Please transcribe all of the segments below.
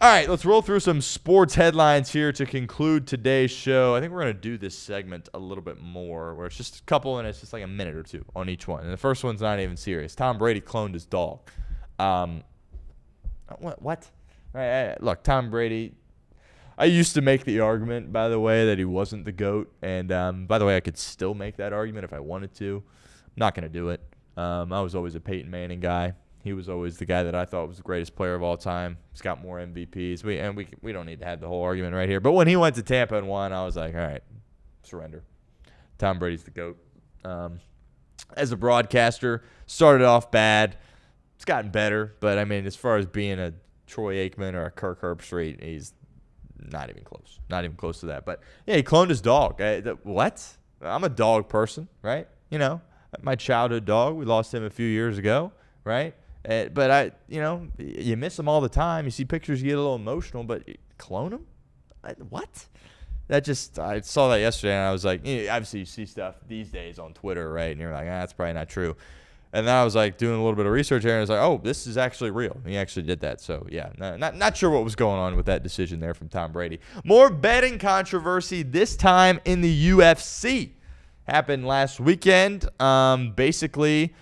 All right, let's roll through some sports headlines here to conclude today's show. I think we're going to do this segment a little bit more, where it's just a couple and it's just like a minute or two on each one. And the first one's not even serious. Tom Brady cloned his dog. What? Look, Tom Brady, I used to make the argument, by the way, that he wasn't the GOAT. And by the way, I could still make that argument if I wanted to. I'm not going to do it. I was always a Peyton Manning guy. He was always the guy that I thought was the greatest player of all time. He's got more MVPs. We don't need to have the whole argument right here. But when he went to Tampa and won, I was like, all right, surrender. Tom Brady's the GOAT. As a broadcaster, started off bad. It's gotten better. But, I mean, as far as being a Troy Aikman or a Kirk Herbstreit, he's not even close. Not even close to that. But, yeah, he cloned his dog. What? I'm a dog person, right? You know, my childhood dog. We lost him a few years ago, right? But you miss him all the time. You see pictures, you get a little emotional, but clone him? What? I saw that yesterday, and I was like, obviously you see stuff these days on Twitter, right? And you're like, that's probably not true. And then I was like doing a little bit of research here, and I was like, oh, this is actually real. He actually did that. So, yeah, not sure what was going on with that decision there from Tom Brady. More betting controversy, this time in the UFC. Happened last weekend. Basically,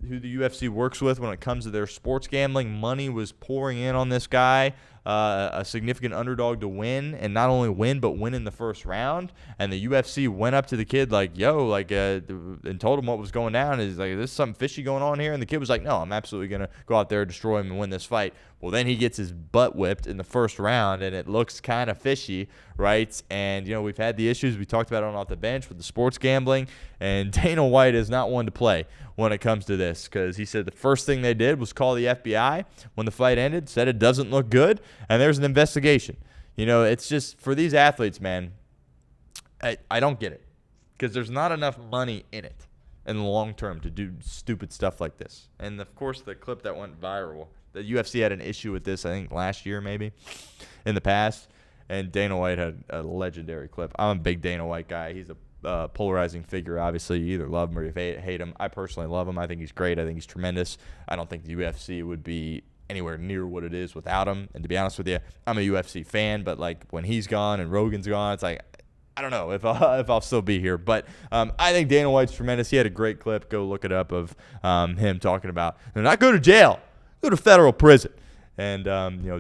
who the UFC works with when it comes to their sports gambling, money was pouring in on this guy, a significant underdog to win, and not only win, but win in the first round. And the UFC went up to the kid like, and told him what was going down. He's like, there's something fishy going on here. And the kid was like, no, I'm absolutely going to go out there, destroy him, and win this fight. Well, then he gets his butt whipped in the first round, and it looks kind of fishy, right? And, we've had the issues. We talked about it on Off the Bench with the sports gambling, and Dana White is not one to play when it comes to this, because he said the first thing they did was call the FBI when the fight ended, said it doesn't look good, and there's an investigation. It's just, for these athletes, man, I don't get it, because there's not enough money in it in the long term to do stupid stuff like this. And, of course, the clip that went viral, the UFC had an issue with this, I think, last year maybe, in the past, and Dana White had a legendary clip. I'm a big Dana White guy. He's a polarizing figure, obviously. You either love him or you hate him. I personally love him. I think he's great. I think he's tremendous. I don't think the UFC would be anywhere near what it is without him. And to be honest with you, I'm a UFC fan, but like when he's gone and Rogan's gone, it's like, I don't know if I'll still be here. But I think Dana White's tremendous. He had a great clip. Go look it up of him talking about, not go to jail, go to federal prison. And,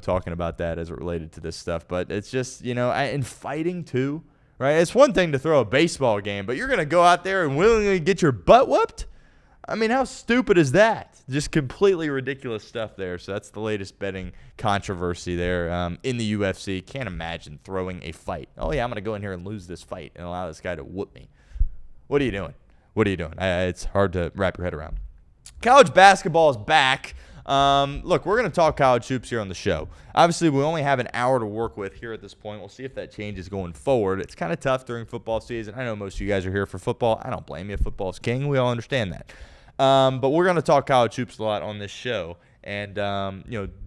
talking about that as it related to this stuff. But it's just, in fighting too, right? It's one thing to throw a baseball game, but you're going to go out there and willingly get your butt whooped? I mean, how stupid is that? Just completely ridiculous stuff there. So that's the latest betting controversy there in the UFC. Can't imagine throwing a fight. Oh, yeah, I'm going to go in here and lose this fight and allow this guy to whoop me. What are you doing? It's hard to wrap your head around. College basketball is back. Look, we're going to talk college hoops here on the show. Obviously, we only have an hour to work with here at this point. We'll see if that changes going forward. It's kind of tough during football season. I know most of you guys are here for football. I don't blame you. Football's king. We all understand that. But we're going to talk college hoops a lot on this show. And,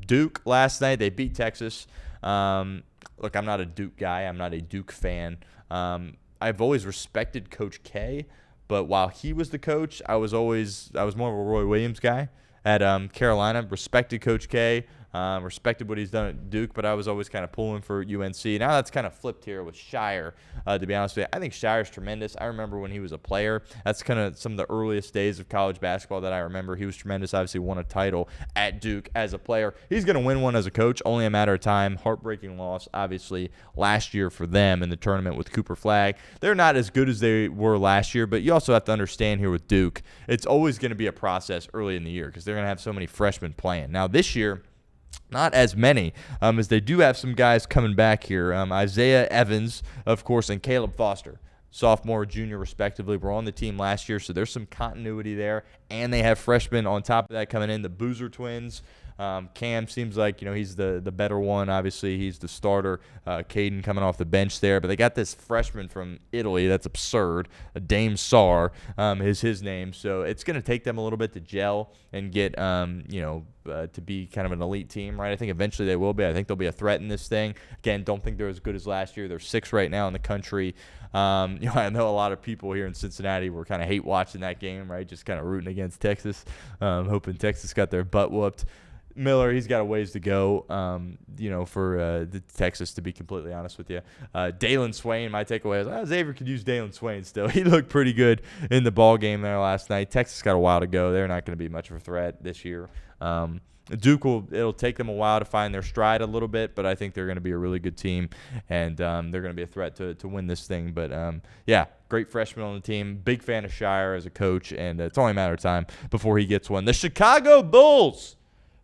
Duke last night, they beat Texas. Look, I'm not a Duke guy. I'm not a Duke fan. I've always respected Coach K, but while he was the coach, I was more of a Roy Williams guy at Carolina. Respected Coach K, respected what he's done at Duke, but I was always kind of pulling for UNC. Now that's kind of flipped here with Shire, to be honest with you. I think Shire's tremendous. I remember when he was a player. That's kind of some of the earliest days of college basketball that I remember. He was tremendous. Obviously won a title at Duke as a player. He's going to win one as a coach, only a matter of time. Heartbreaking loss, obviously, last year for them in the tournament with Cooper Flagg. They're not as good as they were last year, but you also have to understand here with Duke, it's always going to be a process early in the year because they're going to have so many freshmen playing. Now this year, not as many, as they do have some guys coming back here. Isaiah Evans, of course, and Caleb Foster, sophomore, junior, respectively, were on the team last year, so there's some continuity there. And they have freshmen on top of that coming in, the Boozer twins. Cam seems like, he's the better one. Obviously, he's the starter. Caden coming off the bench there. But they got this freshman from Italy. That's absurd. Dame Sarr is his name. So it's going to take them a little bit to gel and get, to be kind of an elite team, right? I think eventually they will be. I think they'll be a threat in this thing. Again, don't think they're as good as last year. They're 6th right now in the country. I know a lot of people here in Cincinnati were kind of hate watching that game, right? Just kind of rooting against Texas, hoping Texas got their butt whooped. Miller, he's got a ways to go, for Texas, to be completely honest with you. Dalen Swain, my takeaway is Xavier could use Dalen Swain still. He looked pretty good in the ball game there last night. Texas got a while to go. They're not going to be much of a threat this year. Duke it'll take them a while to find their stride a little bit, but I think they're going to be a really good team, and they're going to be a threat to win this thing. But, great freshman on the team. Big fan of Shire as a coach, and it's only a matter of time before he gets one. The Chicago Bulls,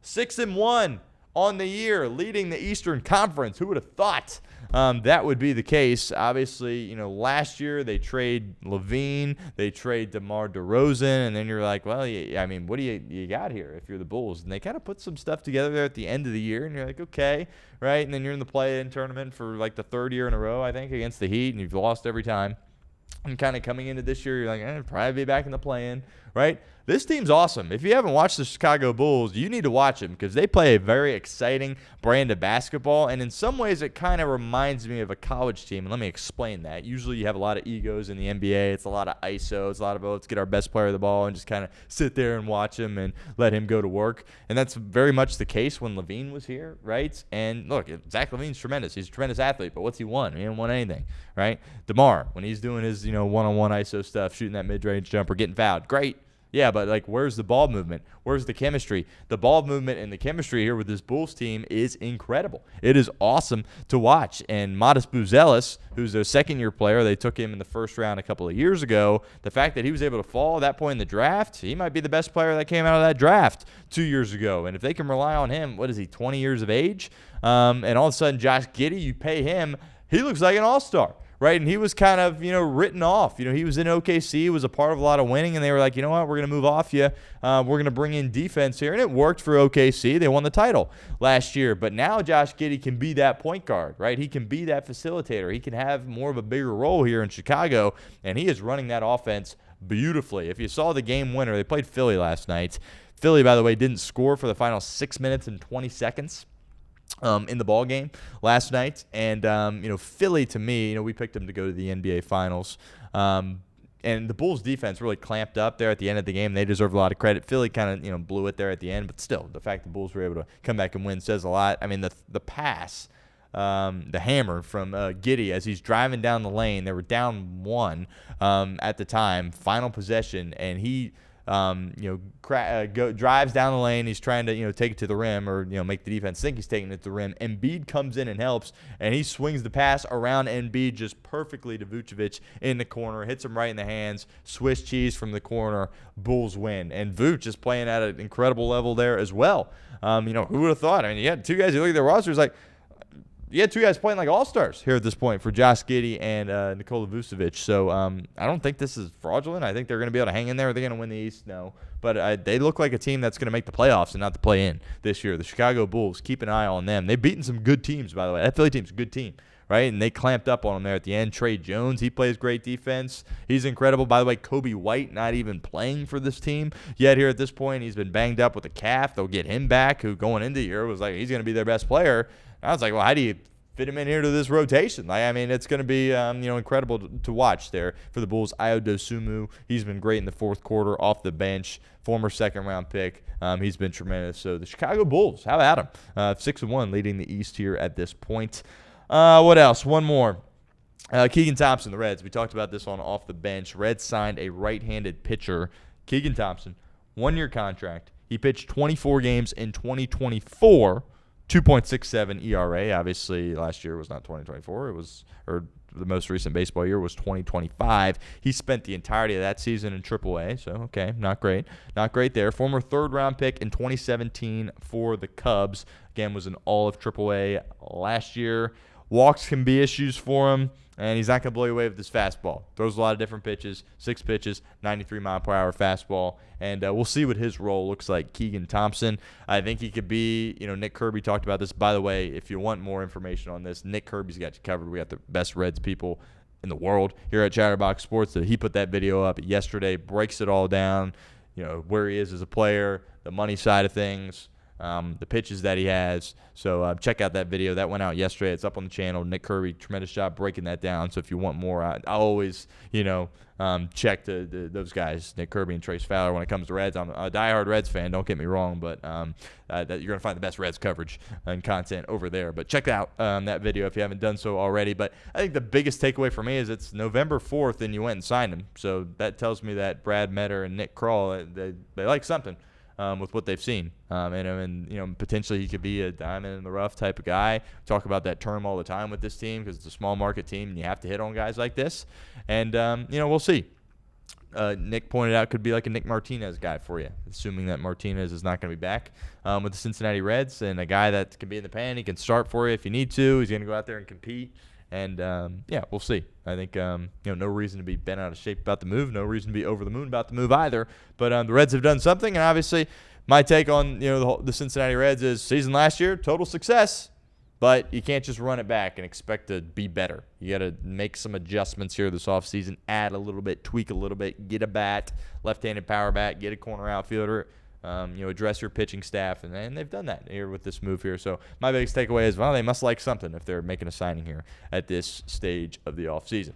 6-1 on the year, leading the Eastern Conference. Who would have thought that would be the case? Obviously, last year they trade Levine, they trade DeMar DeRozan, and then you're like, well, what do you got here if you're the Bulls? And they kind of put some stuff together there at the end of the year, and you're like, okay, right? And then you're in the play-in tournament for like the third year in a row, I think, against the Heat, and you've lost every time. And kind of coming into this year, you're like, probably be back in the play-in, right? This team's awesome. If you haven't watched the Chicago Bulls, you need to watch them because they play a very exciting brand of basketball, and in some ways it kind of reminds me of a college team, and let me explain that. Usually you have a lot of egos in the NBA. It's a lot of ISO. It's a lot of, let's get our best player the ball and just kind of sit there and watch him and let him go to work, and that's very much the case when Levine was here, right? And look, Zach Levine's tremendous. He's a tremendous athlete, but what's he won? He didn't win anything, right? DeMar, when he's doing his one-on-one ISO stuff, shooting that mid-range jumper, getting fouled, great. Yeah, but where's the ball movement? Where's the chemistry? The ball movement and the chemistry here with this Bulls team is incredible. It is awesome to watch. And Modest Buzelis, who's a second-year player, they took him in the first round a couple of years ago. The fact that he was able to fall at that point in the draft, he might be the best player that came out of that draft 2 years ago. And if they can rely on him, what is he, 20 years of age? And all of a sudden, Josh Giddey, you pay him, he looks like an all-star. Right, and he was kind of, written off. He was in OKC, was a part of a lot of winning, and they were like, you know what, we're going to move off you. We're going to bring in defense here, and it worked for OKC. They won the title last year, but now Josh Giddey can be that point guard, right? He can be that facilitator. He can have more of a bigger role here in Chicago, and he is running that offense beautifully. If you saw the game winner, they played Philly last night. Philly, by the way, didn't score for the final 6 minutes and 20 seconds. In the ball game last night, and Philly, to me, we picked them to go to the NBA Finals, and the Bulls defense really clamped up there at the end of the game. They deserve a lot of credit. Philly kind of blew it there at the end, but still, the fact the Bulls were able to come back and win says a lot. I mean, the pass, the hammer from Giddey as he's driving down the lane. They were down one at the time, final possession, and he drives down the lane. He's trying to, take it to the rim or, make the defense think he's taking it to the rim. Embiid comes in and helps, and he swings the pass around Embiid just perfectly to Vucevic in the corner, hits him right in the hands, Swiss cheese from the corner, Bulls win. And Vuce is playing at an incredible level there as well. Who would have thought? I mean, you had two guys, you look at their rosters, you had two guys playing like all-stars here at this point for Josh Giddey and Nikola Vucevic. So I don't think this is fraudulent. I think they're going to be able to hang in there. Are they going to win the East? No. But they look like a team that's going to make the playoffs and not the play-in this year. The Chicago Bulls, keep an eye on them. They've beaten some good teams, by the way. That Philly team's a good team, right? And they clamped up on them there at the end. Trey Jones, he plays great defense. He's incredible. By the way, Kobe White not even playing for this team yet here at this point. He's been banged up with a calf. They'll get him back, who going into the year was like, he's going to be their best player. I was like, well, how do you fit him in here to this rotation? It's going to be, incredible to watch there for the Bulls. Ayo Dosunmu, he's been great in the fourth quarter off the bench, former second-round pick. He's been tremendous. So the Chicago Bulls, how about him? 6-1 leading the East here at this point. What else? One more. Keegan Thompson, the Reds. We talked about this on Off the Bench. Reds signed a right-handed pitcher, Keegan Thompson, 1-year contract. He pitched 24 games in 2024. 2.67 ERA. Obviously, last year was not 2024. The most recent baseball year was 2025. He spent the entirety of that season in AAA, so okay, not great. Not great there. Former third-round pick in 2017 for the Cubs. Again, was an all of AAA last year. Walks can be issues for him, and he's not going to blow you away with his fastball. Throws a lot of different pitches, 6 pitches, 93-mile-per-hour fastball, and we'll see what his role looks like. Keegan Thompson, I think he could be, Nick Kirby talked about this. By the way, if you want more information on this, Nick Kirby's got you covered. We got the best Reds people in the world here at Chatterbox Sports. So he put that video up yesterday, breaks it all down, where he is as a player, the money side of things, the pitches that he has. So check out that video. That went out yesterday. It's up on the channel. Nick Kirby, tremendous job breaking that down. So if you want more, I always, check those guys, Nick Kirby and Trace Fowler, when it comes to Reds. I'm a diehard Reds fan, don't get me wrong, but that you're going to find the best Reds coverage and content over there. But check out that video if you haven't done so already. But I think the biggest takeaway for me is it's November 4th and you went and signed him. So that tells me that Brad Metter and Nick Kroll, they like something. With what they've seen, and potentially he could be a diamond in the rough type of guy. Talk about that term all the time with this team because it's a small market team and you have to hit on guys like this. And we'll see. Nick pointed out could be like a Nick Martinez guy for you, assuming that Martinez is not going to be back with the Cincinnati Reds, and a guy that can be in the pen. He can start for you if you need to. He's going to go out there and compete. And, we'll see. I think, no reason to be bent out of shape about the move. No reason to be over the moon about the move either. But the Reds have done something. And obviously, my take on, the Cincinnati Reds is season last year, total success. But you can't just run it back and expect to be better. You got to make some adjustments here this offseason, add a little bit, tweak a little bit, get a bat, left-handed power bat, get a corner outfielder. Address your pitching staff, and they've done that here with this move here. So my biggest takeaway is, well, they must like something if they're making a signing here at this stage of the offseason.